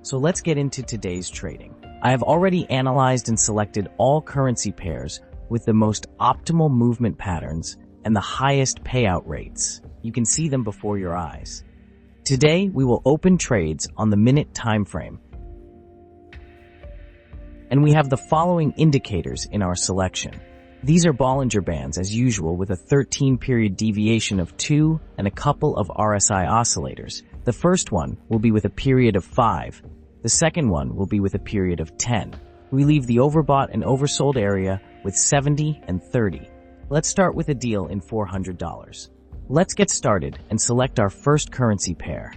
So let's get into today's trading. I have already analyzed and selected all currency pairs with the most optimal movement patterns and the highest payout rates. You can see them before your eyes. Today, we will open trades on the minute time frame. And we have the following indicators in our selection. These are Bollinger Bands as usual with a 13-period deviation of 2 and a couple of RSI oscillators. The first one will be with a period of 5. The second one will be with a period of 10. We leave the overbought and oversold area with 70 and 30. Let's start with a deal in $400. Let's get started and select our first currency pair.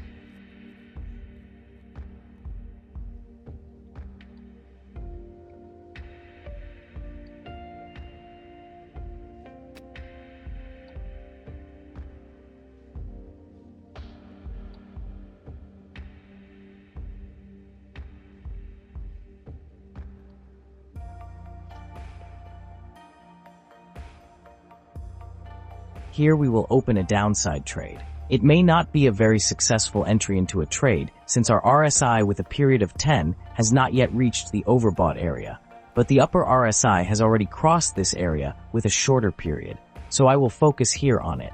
Here we will open a downside trade. It may not be a very successful entry into a trade since our RSI with a period of 10 has not yet reached the overbought area, but the upper RSI has already crossed this area with a shorter period, so I will focus here on it.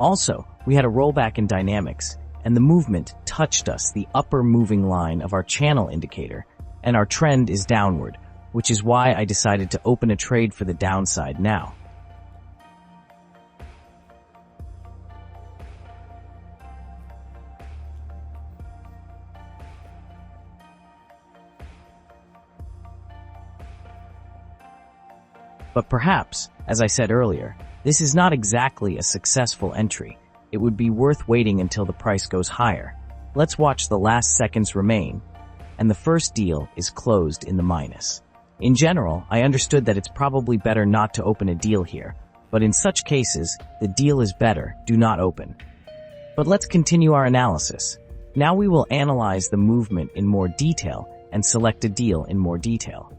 Also, we had a rollback in dynamics, and the movement touched the upper moving line of our channel indicator, and our trend is downward, which is why I decided to open a trade for the downside now. But perhaps, as I said earlier, this is not exactly a successful entry. It would be worth waiting until the price goes higher. Let's watch the last seconds remain, and the first deal is closed in the minus. In general, I understood that it's probably better not to open a deal here, but in such cases, the deal is better, do not open. But let's continue our analysis. Now we will analyze the movement in more detail and select a deal in more detail.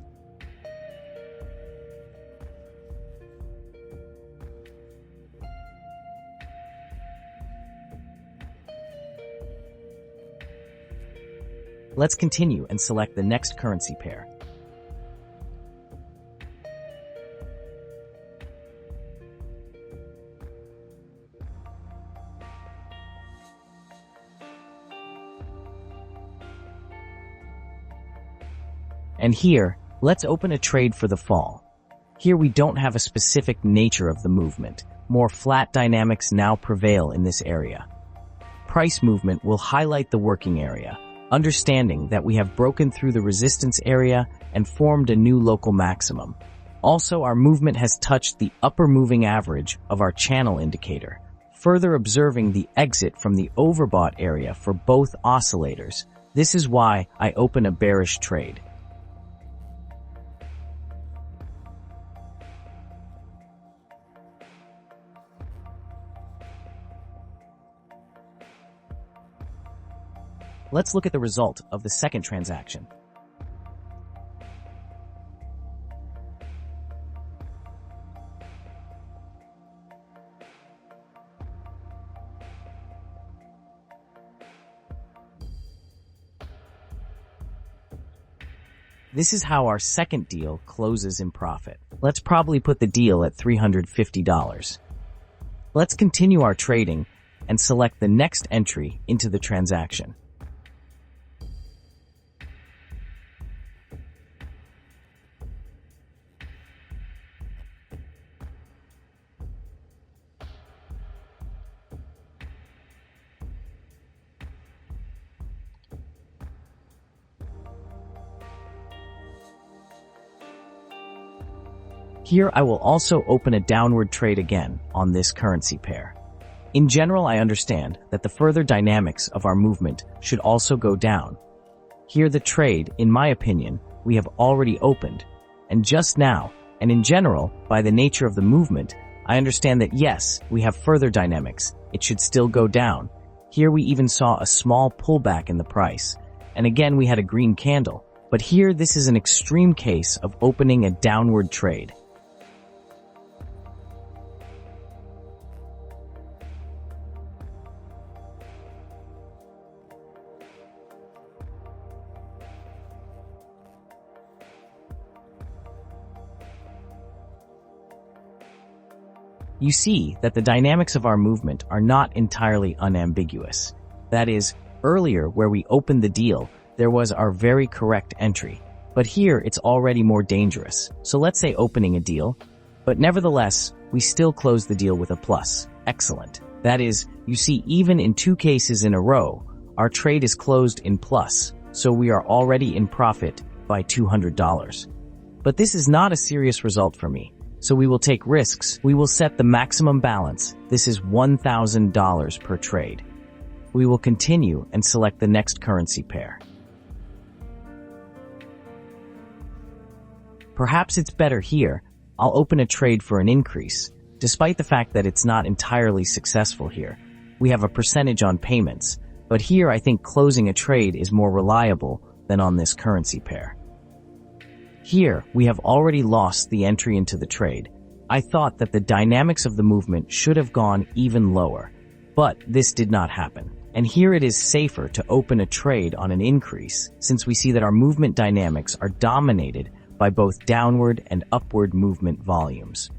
Let's continue and select the next currency pair. And here, let's open a trade for the fall. Here we don't have a specific nature of the movement. More flat dynamics now prevail in this area. Price movement will highlight the working area, understanding that we have broken through the resistance area and formed a new local maximum. Also, our movement has touched the upper moving average of our channel indicator, further observing the exit from the overbought area for both oscillators. This is why I open a bearish trade. Let's look at the result of the second transaction. This is how our second deal closes in profit. Let's probably put the deal at $350. Let's continue our trading and select the next entry into the transaction. Here I will also open a downward trade again on this currency pair. In general, I understand that the further dynamics of our movement should also go down. Here the trade, in my opinion, we have already opened, and just now, and in general, by the nature of the movement, I understand that yes, we have further dynamics, it should still go down. Here we even saw a small pullback in the price, and again we had a green candle, but here this is an extreme case of opening a downward trade. you see that the dynamics of our movement are not entirely unambiguous. That is, earlier where we opened the deal, there was our very correct entry. But here it's already more dangerous. So let's say opening a deal, but nevertheless, we still close the deal with a plus. Excellent. That is, you see, even in 2 cases in a row, our trade is closed in plus, so we are already in profit by $200. But this is not a serious result for me, so we will take risks. We will set the maximum balance. This is $1,000 per trade. We will continue and select the next currency pair. Perhaps it's better here. I'll open a trade for an increase. Despite the fact that it's not entirely successful here, we have a percentage on payments, but here I think closing a trade is more reliable than on this currency pair. Here, we have already lost the entry into the trade. I thought that the dynamics of the movement should have gone even lower, but this did not happen. And here it is safer to open a trade on an increase, since we see that our movement dynamics are dominated by both downward and upward movement volumes.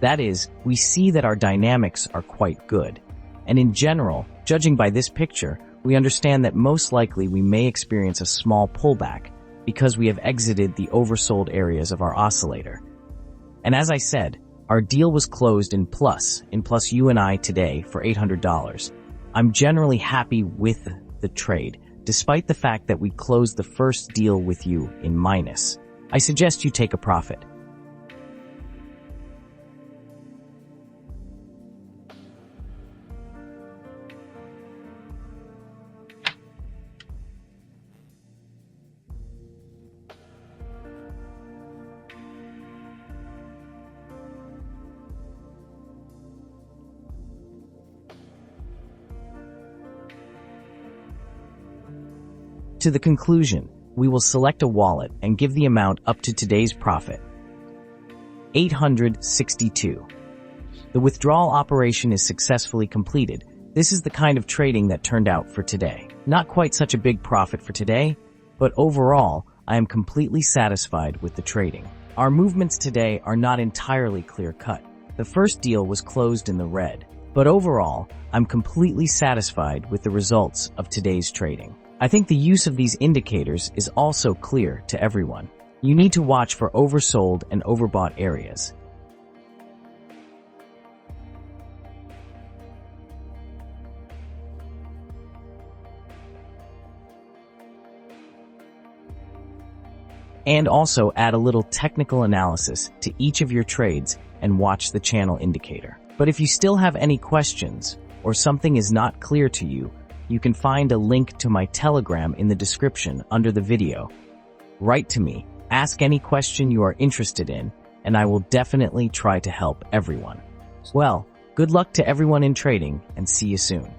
That is, we see that our dynamics are quite good. And in general, judging by this picture, we understand that most likely we may experience a small pullback because we have exited the oversold areas of our oscillator. And as I said, our deal was closed in plus you and I today for $800. I'm generally happy with the trade, despite the fact that we closed the first deal with you in minus. I suggest you take a profit. To the conclusion, we will select a wallet and give the amount up to today's profit. 862. The withdrawal operation is successfully completed. This is the kind of trading that turned out for today. Not quite such a big profit for today, but overall, I am completely satisfied with the trading. Our movements today are not entirely clear-cut. The first deal was closed in the red, but overall, I'm completely satisfied with the results of today's trading. I think the use of these indicators is also clear to everyone. You need to watch for oversold and overbought areas. And also add a little technical analysis to each of your trades and watch the channel indicator. But if you still have any questions or something is not clear to you, you can find a link to my Telegram in the description under the video. Write to me, ask any question you are interested in, and I will definitely try to help everyone. Well, good luck to everyone in trading, and see you soon.